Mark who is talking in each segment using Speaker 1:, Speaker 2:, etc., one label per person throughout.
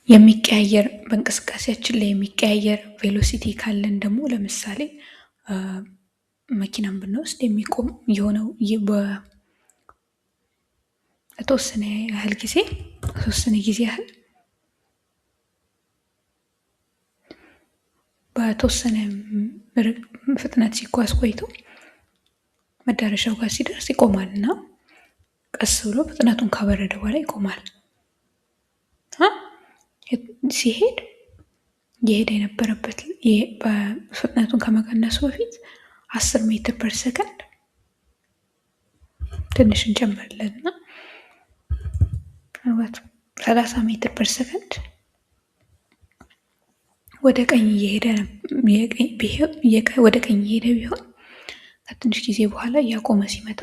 Speaker 1: የሚቀያየር በእንቅስቃሴያችን ላይ የሚቀያየር ቬሎሲቲ ካለን ደግሞ ለምሳሌ መኪናን ብንወስድ የሚቆም የሆነው በተወሰነ ጊዜ ያህል በተወሰነ ፍጥነት ሲጓዝ ቆይቶ መዳረሻው ጋር ሲደርስ ይቆማል እና ቀስ ብሎ ፍጥነቱን ካበረደ በኋላ ይቆማል። ሲሄድ የሄደ የነበረበት በፍጥነቱን ከመቀነሱ በፊት 10 ሜትር ፐር ሰከንድ ትንሽ እንጨምርለን እና 30 ሜትር ፐር ሰከንድ ወደ ቀኝ እየሄደ ቢሆን ከትንሽ ጊዜ በኋላ እያቆመ ሲመጣ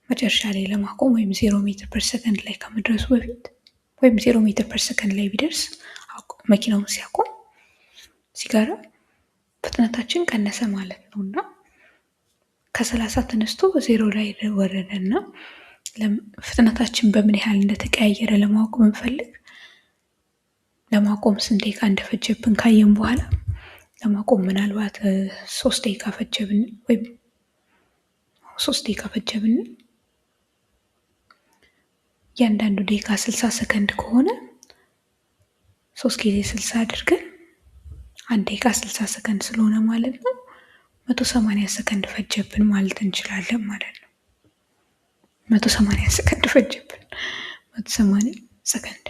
Speaker 1: መጨረሻ ላይ ለማቆም ወይም 0 ሜትር ፐር ሰከንድ ላይ ከመድረሱ በፊት ወይም 0 ሜትር ፐር ሰከንድ ላይ ቢደርስ መኪናውን ሲያቆም ሲጋራ ፍጥነታችን ቀነሰ ማለት ነው እና ከ30 ተነስቶ 0 ላይ ወረደ እና ፍጥነታችን በምን ያህል እንደተቀያየረ ለማወቅ ብንፈልግ ለማቆም ስንት ደቂቃ እንደፈጀብን ካየን በኋላ ለማቆም ምናልባት 3 ደቂቃ ፈጀብን ወይም 3 ደቂቃ ፈጀብን እያንዳንዱ ደቂቃ 60 ሰከንድ ከሆነ 3 ጊዜ 60 አድርገን 1 ደቂቃ 60 ሰከንድ ስለሆነ ማለት ነው 180 ሰከንድ ፈጀብን ማለት እንችላለን ማለት ነው። 180 ሰከንድ ፈጀብን 180 ሰከንድ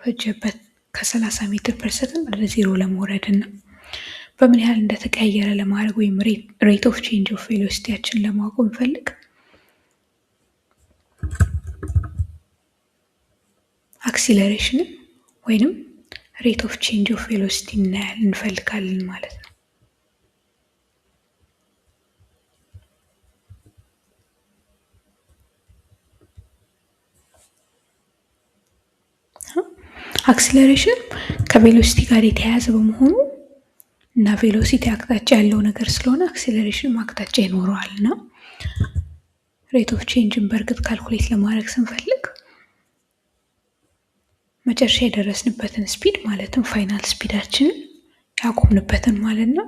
Speaker 1: ፈጀበት ከ30 ሜትር ፐር ሰከንድ ወደ 0 ለመውረድ እና በምን ያህል እንደተቀያየረ ለማድረግ ወይም ሬት ኦፍ ቼንጅ ኦፍ ቬሎሲቲያችን ለማወቅ ብንፈልግ አክሲለሬሽንን ወይንም ሬት ኦፍ ቼንጅ ኦፍ ቬሎሲቲ እንፈልጋለን ማለት ነው። አክሲለሬሽን ከቬሎሲቲ ጋር የተያያዘ በመሆኑ እና ቬሎሲቲ አቅጣጫ ያለው ነገር ስለሆነ አክሲለሬሽን አቅጣጫ ይኖረዋል እና ሬት ኦፍ ቼንጅን በእርግጥ ካልኩሌት ለማድረግ ስንፈልግ መጨረሻ የደረስንበትን ስፒድ ማለትም ፋይናል ስፒዳችንን ያቆምንበትን ማለት ነው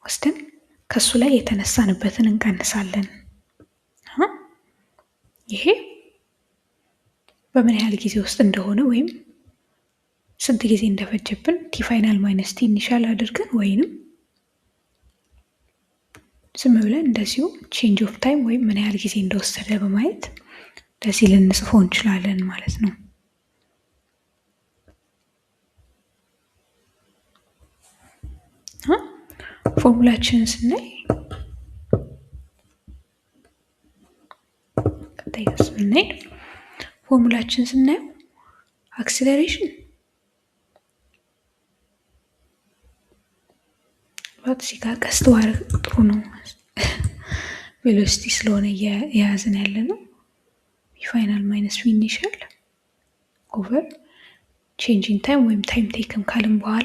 Speaker 1: ወስደን ከሱ ላይ የተነሳንበትን እንቀንሳለን። ይሄ በምን ያህል ጊዜ ውስጥ እንደሆነ ወይም ስንት ጊዜ እንደፈጀብን ቲ ፋይናል ማይነስ ቲ ኢኒሻል አድርገን ወይንም ዝም ብለን እንደዚሁ ቼንጅ ኦፍ ታይም ወይም ምን ያህል ጊዜ እንደወሰደ በማየት እንደዚህ ልንጽፈው እንችላለን ማለት ነው። ፎርሙላችንን ስናይ ፎርሙላችን ስናየው አክሲለሬሽን እዚህ ጋር ቀስት ማድረግ ጥሩ ነው። ቬሎሲቲ ስለሆነ የያዝን ያለ ነው። ፋይናል ማይነስ ቪ ኢኒሻል ኦቨር ቼንጅ ኢን ታይም ወይም ታይም ቴክን ካልን በኋላ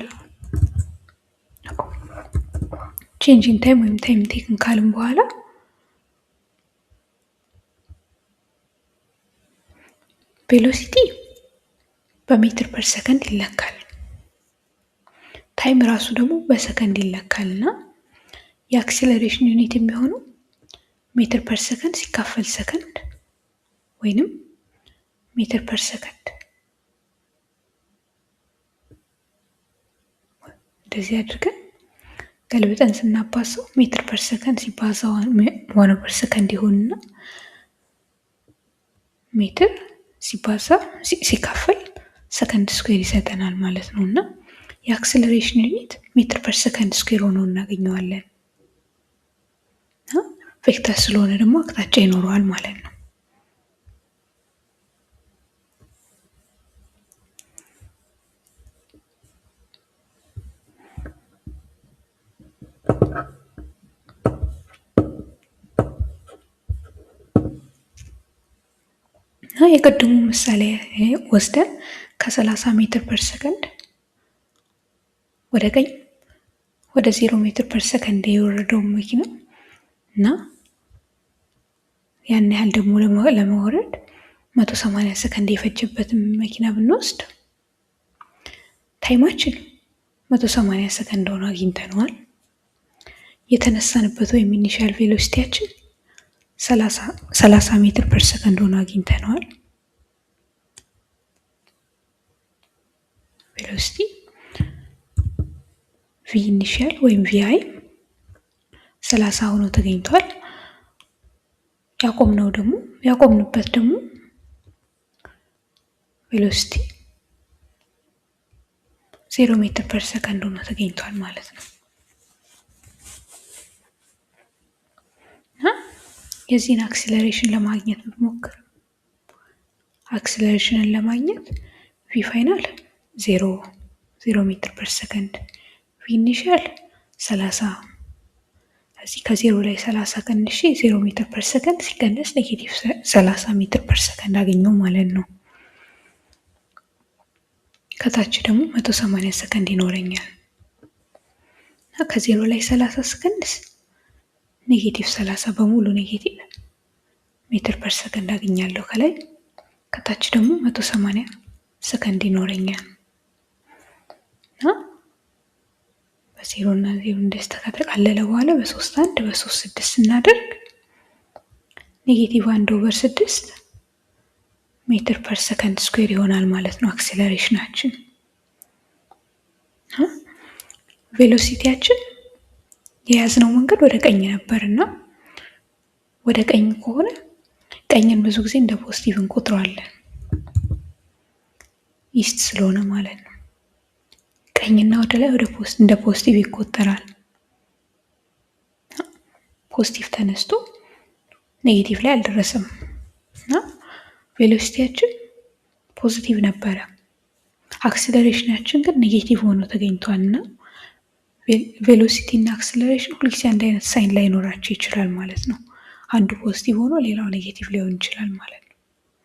Speaker 1: ቬሎሲቲ በሜትር ፐር ሰከንድ ይለካል። ታይም ራሱ ደግሞ በሰከንድ ይለካል እና የአክሲለሬሽን ዩኒት የሚሆነው ሜትር ፐር ሰከንድ ሲካፈል ሰከንድ ወይንም ሜትር ፐር ሰከንድ እንደዚህ አድርገን ገልብጠን ስናባዛው ሜትር ፐር ሰከንድ ሲባዛ 1 ፐር ሰከንድ ይሆንና ሜትር ሲባዛ ሲካፈል ሰከንድ ስኩዌር ይሰጠናል ማለት ነው እና የአክሲለሬሽን ዩኒት ሜትር ፐር ሰከንድ ስኩዌር ሆኖ እናገኘዋለን። ቬክተር ስለሆነ ደግሞ አቅጣጫ ይኖረዋል ማለት ነው። የቀድሞ ምሳሌ ወስደን ከ30 ሜትር ፐር ሰከንድ ወደ ቀኝ ወደ 0 ሜትር ፐር ሰከንድ የወረደው መኪና እና ያን ያህል ደግሞ ለመውረድ 180 ሰከንድ የፈጀበትን መኪና ብንወስድ ታይማችን 180 ሰከንድ ሆኖ አግኝተነዋል። የተነሳንበት ወይም ኢኒሻል ቬሎሲቲያችን 30 ሜትር ፐር ሰከንድ ሆኖ አግኝተነዋል። ቬሎሲቲ ቪ ኢኒሻል ወይም ቪ አይ 30 ሆኖ ተገኝቷል። ያቆምንበት ደግሞ ቬሎሲቲ 0 ሜትር ፐር ሰከንድ ሆኖ ተገኝቷል ማለት ነው። የዚህን አክሲለሬሽን ለማግኘት ብንሞክር አክሲለሬሽንን ለማግኘት ቪ ፋይናል 0 ሜትር ፐር ሰከንድ፣ ቪ ኢኒሻል 30 እዚህ ከ0 ላይ 30 ቀንሼ 0 ሜትር ፐር ሰከንድ ሲቀነስ ኔጌቲቭ 30 ሜትር ፐር ሰከንድ አገኘው ማለት ነው። ከታች ደግሞ 180 ሰከንድ ይኖረኛል። ከ0 ላይ 30 ሰከንድስ ኔጌቲቭ 30 በሙሉ ኔጌቲቭ ሜትር ፐር ሰከንድ አገኛለሁ ከላይ። ከታች ደግሞ 180 ሰከንድ ይኖረኛል። በ0 እና 0 እንደዚህ ከተጠቃለለ በኋላ በ3 1 በ3 6 ስናደርግ ኔጌቲቭ 1/6 ሜትር ፐር ሰከንድ ስኩዌር ይሆናል ማለት ነው አክሲለሬሽናችን። ቬሎሲቲያችን የያዝነው መንገድ ወደ ቀኝ ነበርና ወደ ቀኝ ከሆነ ቀኝን ብዙ ጊዜ እንደ ፖዚቲቭ እንቆጥረዋለን፣ ኢስት ስለሆነ ማለት ነው። ቀኝና ወደ ላይ እንደ ፖዚቲቭ ይቆጠራል። ፖዚቲቭ ተነስቶ ኔጌቲቭ ላይ አልደረሰም እና ቬሎሲቲያችን ፖዚቲቭ ነበረ። አክሲለሬሽናችን ግን ኔጌቲቭ ሆኖ ተገኝቷል እና ቬሎሲቲ እና አክሲለሬሽን ሁልጊዜ አንድ አይነት ሳይን ላይኖራቸው ይችላል ማለት ነው። አንዱ ፖዚቲቭ ሆኖ ሌላው ኔጌቲቭ ሊሆን ይችላል ማለት ነው።